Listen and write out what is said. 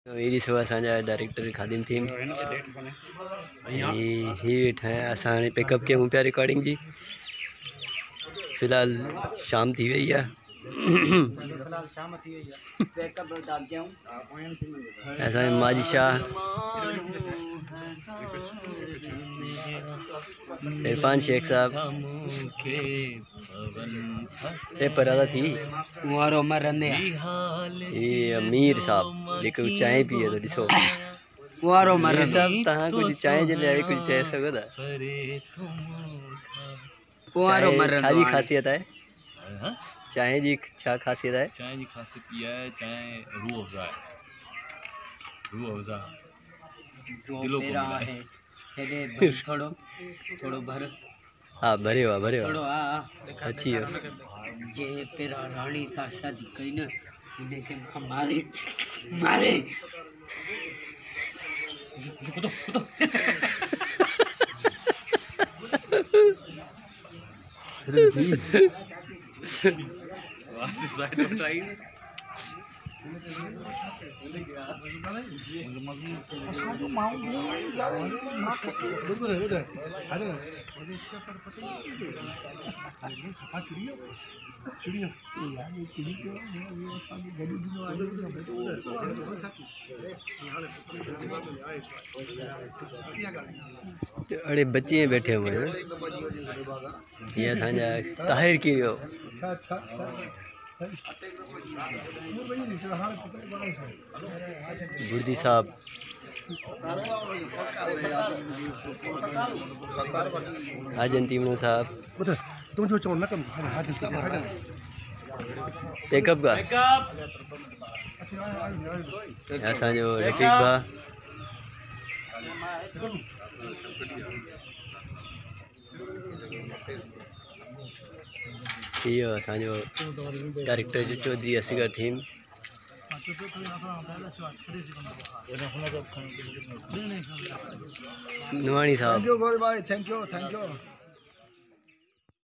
अहिड़ी सो असांजा डायरेक्टर खादिम थीम ही वेठा है। असां हाणे पिकअप कयूं पिया रिकॉर्डिंग जी। फ़िलहाल शाम थी वई आहे। असांजे माजी शाह इरफान शेख साहब पेपर अदा थी ये अमीर साहब जेको चांहि पीए थो ॾिसो अमीर साहब तव्हां कुझु चांहि जे लाइ कुझु चई सघो था? छा जी ख़ासियत आहे? चांहि जी छा ख़ासियत आहे? चांहि जी ख़ासियत इहा आहे, चांहि रूह अफ़ज़ा आहे। रूह अफ़ज़ा दिलो को मिलाए। थोड़ो थोड़ो भर। हाँ भरे हुआ थोड़ो। अच्छी हो ये तेरा रानी था शादी कई ना देखे मारे मारे अरे बच्चे बैठे हुए हैं। ये असांजा ताहिर की बुर्दी साहब आजन तीमनो साहब पिकअप का असांजो रफ़ीक भा इहो असांजो डायरेक्टर जो चौधरी असगर थीम नुआणी साहब। थैंक यू गौरी भाई, थैंक यू।